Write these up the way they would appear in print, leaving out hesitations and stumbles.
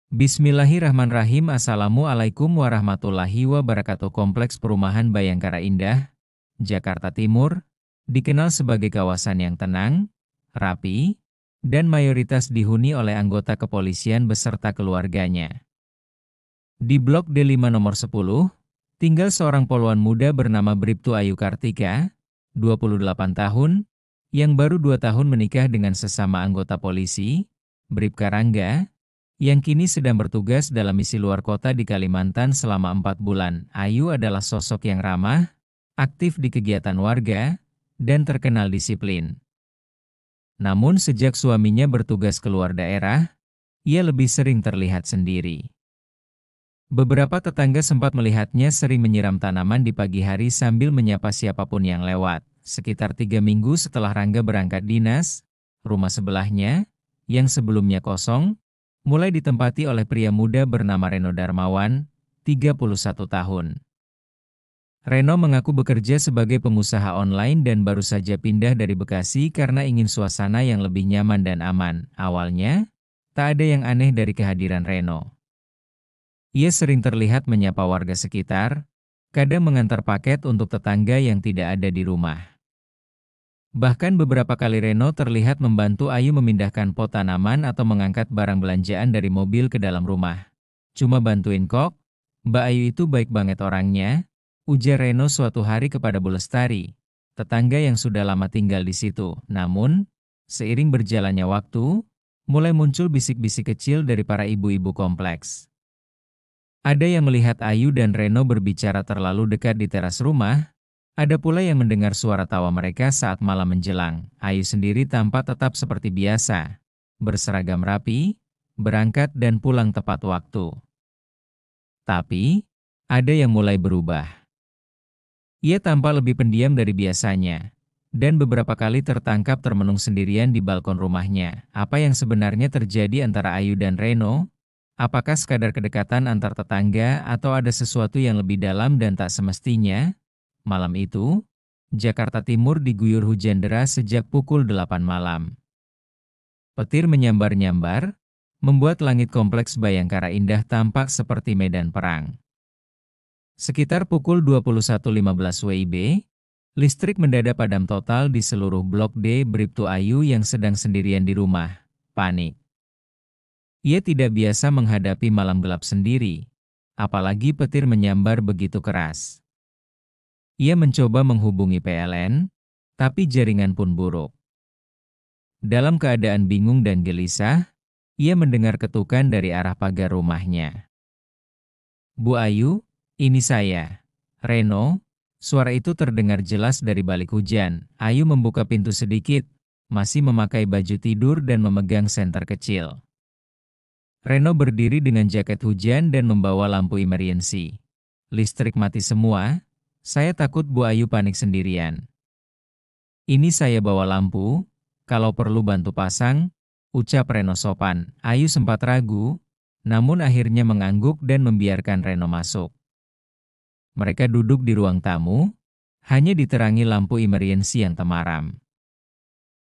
Bismillahirrahmanirrahim. Assalamualaikum warahmatullahi wabarakatuh. Kompleks perumahan Bayangkara Indah, Jakarta Timur, dikenal sebagai kawasan yang tenang, rapi, dan mayoritas dihuni oleh anggota kepolisian beserta keluarganya. Di Blok D5 nomor 10, tinggal seorang poluan muda bernama Bribtu Ayu Kartika, 28 tahun, yang baru 2 tahun menikah dengan sesama anggota polisi, Bribka Rangga, yang kini sedang bertugas dalam misi luar kota di Kalimantan selama 4 bulan. Ayu adalah sosok yang ramah, aktif di kegiatan warga, dan terkenal disiplin. Namun sejak suaminya bertugas keluar daerah, ia lebih sering terlihat sendiri. Beberapa tetangga sempat melihatnya sering menyiram tanaman di pagi hari sambil menyapa siapapun yang lewat. Sekitar 3 minggu setelah Rangga berangkat dinas, rumah sebelahnya, yang sebelumnya kosong, mulai ditempati oleh pria muda bernama Reno Darmawan, 31 tahun. Reno mengaku bekerja sebagai pengusaha online dan baru saja pindah dari Bekasi karena ingin suasana yang lebih nyaman dan aman. Awalnya, tak ada yang aneh dari kehadiran Reno. Ia sering terlihat menyapa warga sekitar, kadang mengantar paket untuk tetangga yang tidak ada di rumah. Bahkan beberapa kali Reno terlihat membantu Ayu memindahkan pot tanaman atau mengangkat barang belanjaan dari mobil ke dalam rumah. "Cuma bantuin kok, Mbak Ayu itu baik banget orangnya," ujar Reno suatu hari kepada Bu Lestari, tetangga yang sudah lama tinggal di situ. Namun, seiring berjalannya waktu, mulai muncul bisik-bisik kecil dari para ibu-ibu kompleks. Ada yang melihat Ayu dan Reno berbicara terlalu dekat di teras rumah. Ada pula yang mendengar suara tawa mereka saat malam menjelang. Ayu sendiri tampak tetap seperti biasa, berseragam rapi, berangkat dan pulang tepat waktu. Tapi, ada yang mulai berubah. Ia tampak lebih pendiam dari biasanya, dan beberapa kali tertangkap termenung sendirian di balkon rumahnya. Apa yang sebenarnya terjadi antara Ayu dan Reno? Apakah sekadar kedekatan antar tetangga atau ada sesuatu yang lebih dalam dan tak semestinya? Malam itu, Jakarta Timur diguyur hujan deras sejak pukul 8 malam. Petir menyambar-nyambar, membuat langit kompleks Bayangkara Indah tampak seperti medan perang. Sekitar pukul 21.15 WIB, listrik mendadak padam total di seluruh Blok D. Bribtu Ayu yang sedang sendirian di rumah, panik. Ia tidak biasa menghadapi malam gelap sendiri, apalagi petir menyambar begitu keras. Ia mencoba menghubungi PLN, tapi jaringan pun buruk. Dalam keadaan bingung dan gelisah, ia mendengar ketukan dari arah pagar rumahnya. "Bu Ayu, ini saya, Reno." Suara itu terdengar jelas dari balik hujan. Ayu membuka pintu sedikit, masih memakai baju tidur dan memegang senter kecil. Reno berdiri dengan jaket hujan dan membawa lampu emergency. "Listrik mati semua. Saya takut Bu Ayu panik sendirian." "Ini saya bawa lampu, kalau perlu bantu pasang," ucap Reno sopan. Ayu sempat ragu, namun akhirnya mengangguk dan membiarkan Reno masuk. Mereka duduk di ruang tamu, hanya diterangi lampu emergency yang temaram.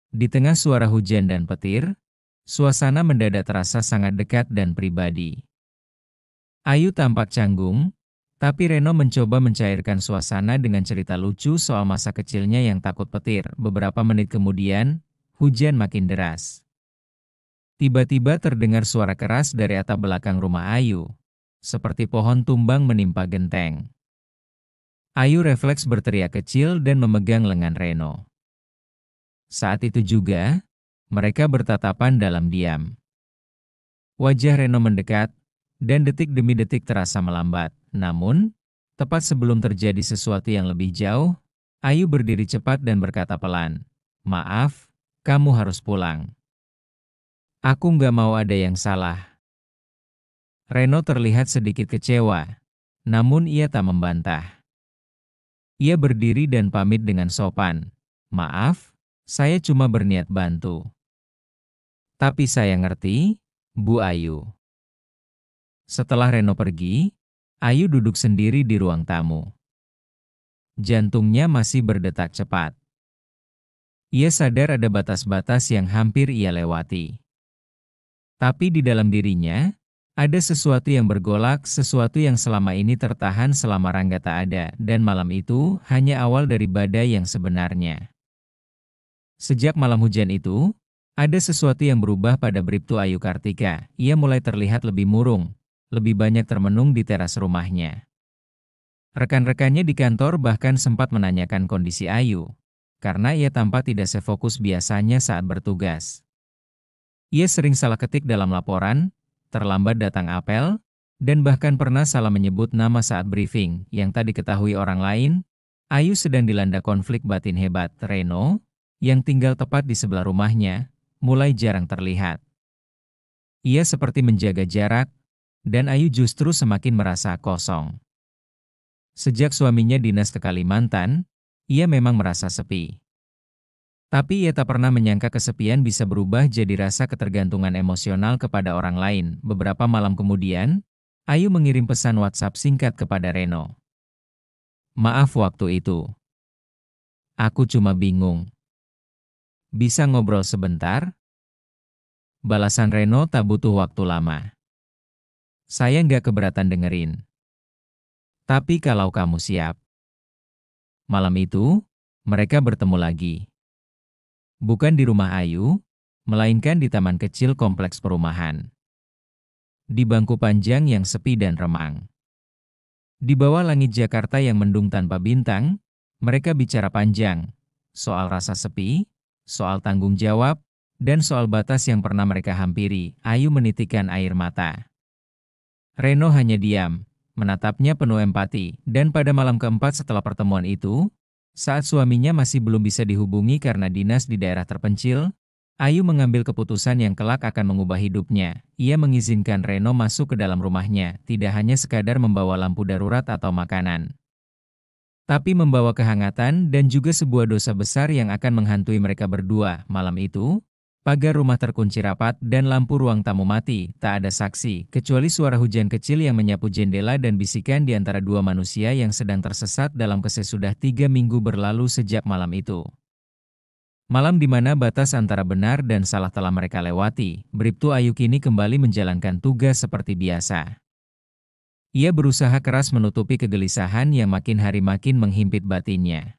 Di tengah suara hujan dan petir, suasana mendadak terasa sangat dekat dan pribadi. Ayu tampak canggung, tapi Reno mencoba mencairkan suasana dengan cerita lucu soal masa kecilnya yang takut petir. Beberapa menit kemudian, hujan makin deras. Tiba-tiba terdengar suara keras dari atap belakang rumah Ayu, seperti pohon tumbang menimpa genteng. Ayu refleks berteriak kecil dan memegang lengan Reno. Saat itu juga, mereka bertatapan dalam diam. Wajah Reno mendekat, dan detik demi detik terasa melambat. Namun, tepat sebelum terjadi sesuatu yang lebih jauh, Ayu berdiri cepat dan berkata pelan, "Maaf, kamu harus pulang. Aku nggak mau ada yang salah." Reno terlihat sedikit kecewa, namun ia tak membantah. Ia berdiri dan pamit dengan sopan, "Maaf, saya cuma berniat bantu. Tapi saya ngerti, Bu Ayu." Setelah Reno pergi, Ayu duduk sendiri di ruang tamu. Jantungnya masih berdetak cepat. Ia sadar ada batas-batas yang hampir ia lewati. Tapi di dalam dirinya, Ada sesuatu yang bergolak, sesuatu yang selama ini tertahan selama Rangga tak ada, dan malam itu hanya awal dari badai yang sebenarnya. Sejak malam hujan itu, ada sesuatu yang berubah pada Bribtu Ayu Kartika. Ia mulai terlihat lebih murung, lebih banyak termenung di teras rumahnya. Rekan-rekannya di kantor bahkan sempat menanyakan kondisi Ayu, karena ia tampak tidak sefokus biasanya saat bertugas. Ia sering salah ketik dalam laporan, terlambat datang apel, dan bahkan pernah salah menyebut nama saat briefing yang tak diketahui orang lain. Ayu sedang dilanda konflik batin hebat. Reno, yang tinggal tepat di sebelah rumahnya, mulai jarang terlihat. Ia seperti menjaga jarak, dan Ayu justru semakin merasa kosong. Sejak suaminya dinas ke Kalimantan, ia memang merasa sepi. Tapi ia tak pernah menyangka kesepian bisa berubah jadi rasa ketergantungan emosional kepada orang lain. Beberapa malam kemudian, Ayu mengirim pesan WhatsApp singkat kepada Reno. "Maaf waktu itu. Aku cuma bingung. Bisa ngobrol sebentar?" Balasan Reno tak butuh waktu lama. "Saya nggak keberatan dengerin. Tapi kalau kamu siap." Malam itu, mereka bertemu lagi. Bukan di rumah Ayu, melainkan di taman kecil kompleks perumahan. Di bangku panjang yang sepi dan remang. Di bawah langit Jakarta yang mendung tanpa bintang, mereka bicara panjang. Soal rasa sepi, soal tanggung jawab, dan soal batas yang pernah mereka hampiri. Ayu menitikkan air mata. Reno hanya diam, menatapnya penuh empati, dan pada malam keempat setelah pertemuan itu, saat suaminya masih belum bisa dihubungi karena dinas di daerah terpencil, Ayu mengambil keputusan yang kelak akan mengubah hidupnya. Ia mengizinkan Reno masuk ke dalam rumahnya, tidak hanya sekadar membawa lampu darurat atau makanan, tapi membawa kehangatan dan juga sebuah dosa besar yang akan menghantui mereka berdua. Malam itu, pagar rumah terkunci rapat dan lampu ruang tamu mati. Tak ada saksi, kecuali suara hujan kecil yang menyapu jendela dan bisikan di antara dua manusia yang sedang tersesat dalam kesesudah 3 minggu berlalu sejak malam itu. Malam di mana batas antara benar dan salah telah mereka lewati, Bribtu Ayu kini kembali menjalankan tugas seperti biasa. Ia berusaha keras menutupi kegelisahan yang makin hari makin menghimpit batinnya.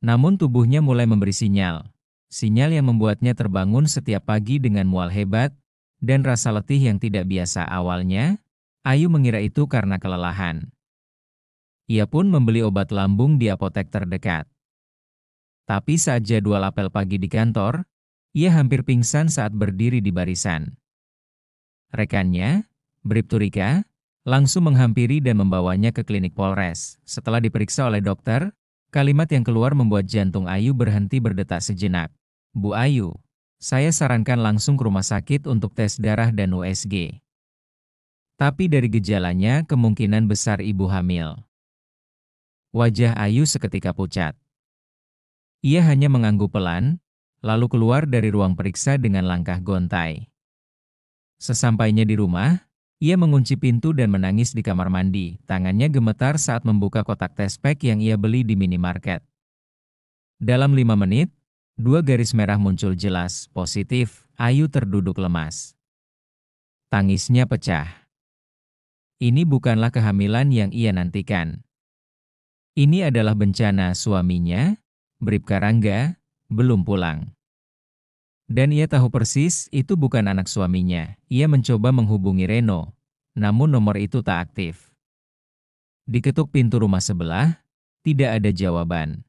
Namun tubuhnya mulai memberi sinyal. Sinyal yang membuatnya terbangun setiap pagi dengan mual hebat, dan rasa letih yang tidak biasa. Awalnya, Ayu mengira itu karena kelelahan. Ia pun membeli obat lambung di apotek terdekat. Tapi saat jadwal apel pagi di kantor, ia hampir pingsan saat berdiri di barisan. Rekannya, Bribtu Rika, langsung menghampiri dan membawanya ke klinik Polres. Setelah diperiksa oleh dokter, kalimat yang keluar membuat jantung Ayu berhenti berdetak sejenak. "Bu Ayu, saya sarankan langsung ke rumah sakit untuk tes darah dan USG. Tapi dari gejalanya kemungkinan besar ibu hamil." Wajah Ayu seketika pucat. Ia hanya mengangguk pelan, lalu keluar dari ruang periksa dengan langkah gontai. Sesampainya di rumah, ia mengunci pintu dan menangis di kamar mandi. Tangannya gemetar saat membuka kotak tes pack yang ia beli di minimarket. Dalam 5 menit, 2 garis merah muncul jelas, positif. Ayu terduduk lemas. Tangisnya pecah. Ini bukanlah kehamilan yang ia nantikan. Ini adalah bencana. Suaminya, Bribka Rangga, belum pulang. Dan ia tahu persis itu bukan anak suaminya. Ia mencoba menghubungi Reno, namun nomor itu tak aktif. Diketuk pintu rumah sebelah, tidak ada jawaban.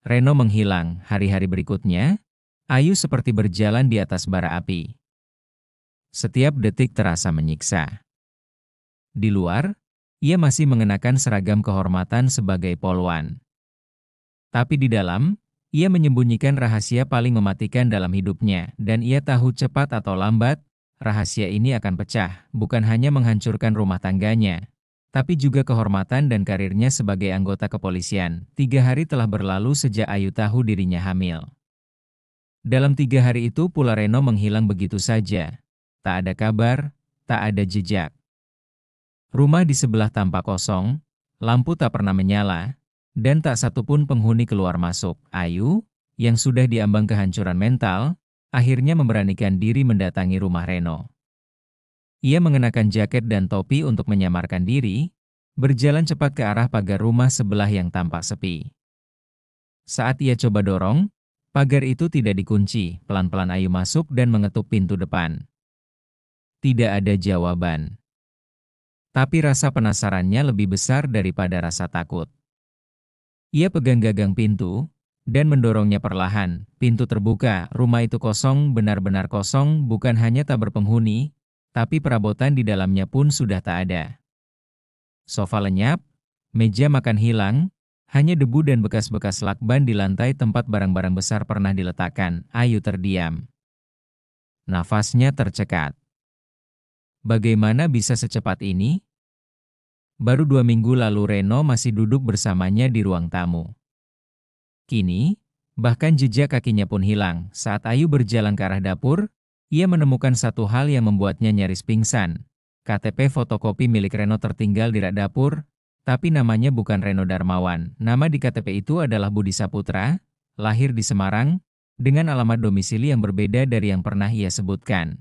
Reno menghilang. Hari-hari berikutnya, Ayu seperti berjalan di atas bara api. Setiap detik terasa menyiksa. Di luar, ia masih mengenakan seragam kehormatan sebagai polwan. Tapi di dalam, ia menyembunyikan rahasia paling mematikan dalam hidupnya, dan ia tahu cepat atau lambat, rahasia ini akan pecah, bukan hanya menghancurkan rumah tangganya, tapi juga kehormatan dan karirnya sebagai anggota kepolisian. 3 hari telah berlalu sejak Ayu tahu dirinya hamil. Dalam 3 hari itu pula Reno menghilang begitu saja. Tak ada kabar, tak ada jejak. Rumah di sebelah tampak kosong, lampu tak pernah menyala, dan tak satupun penghuni keluar masuk. Ayu, yang sudah diambang kehancuran mental, akhirnya memberanikan diri mendatangi rumah Reno. Ia mengenakan jaket dan topi untuk menyamarkan diri, berjalan cepat ke arah pagar rumah sebelah yang tampak sepi. Saat ia coba dorong, pagar itu tidak dikunci. Pelan-pelan Ayu masuk dan mengetuk pintu depan. Tidak ada jawaban. Tapi rasa penasarannya lebih besar daripada rasa takut. Ia pegang gagang pintu dan mendorongnya perlahan. Pintu terbuka, rumah itu kosong, benar-benar kosong, bukan hanya tak berpenghuni, tapi perabotan di dalamnya pun sudah tak ada. Sofa lenyap, meja makan hilang, hanya debu dan bekas-bekas lakban di lantai tempat barang-barang besar pernah diletakkan. Ayu terdiam. Nafasnya tercekat. Bagaimana bisa secepat ini? Baru 2 minggu lalu Reno masih duduk bersamanya di ruang tamu. Kini, bahkan jejak kakinya pun hilang. Saat Ayu berjalan ke arah dapur, ia menemukan satu hal yang membuatnya nyaris pingsan. KTP fotokopi milik Reno tertinggal di rak dapur, tapi namanya bukan Reno Darmawan. Nama di KTP itu adalah Budi Saputra, lahir di Semarang, dengan alamat domisili yang berbeda dari yang pernah ia sebutkan.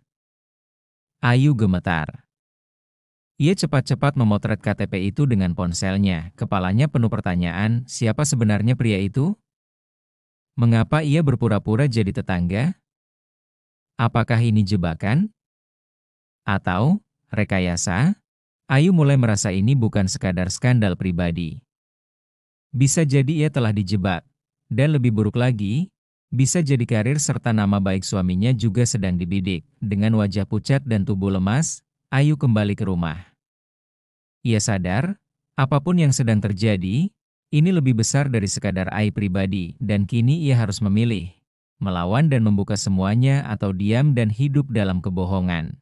Ayu gemetar. Ia cepat-cepat memotret KTP itu dengan ponselnya. Kepalanya penuh pertanyaan, siapa sebenarnya pria itu? Mengapa ia berpura-pura jadi tetangga? Apakah ini jebakan? Atau rekayasa? Ayu mulai merasa ini bukan sekadar skandal pribadi. Bisa jadi ia telah dijebak. Dan lebih buruk lagi, bisa jadi karir serta nama baik suaminya juga sedang dibidik. Dengan wajah pucat dan tubuh lemas, Ayu kembali ke rumah. Ia sadar, apapun yang sedang terjadi, ini lebih besar dari sekadar aib pribadi, dan kini ia harus memilih, melawan dan membuka semuanya atau diam dan hidup dalam kebohongan.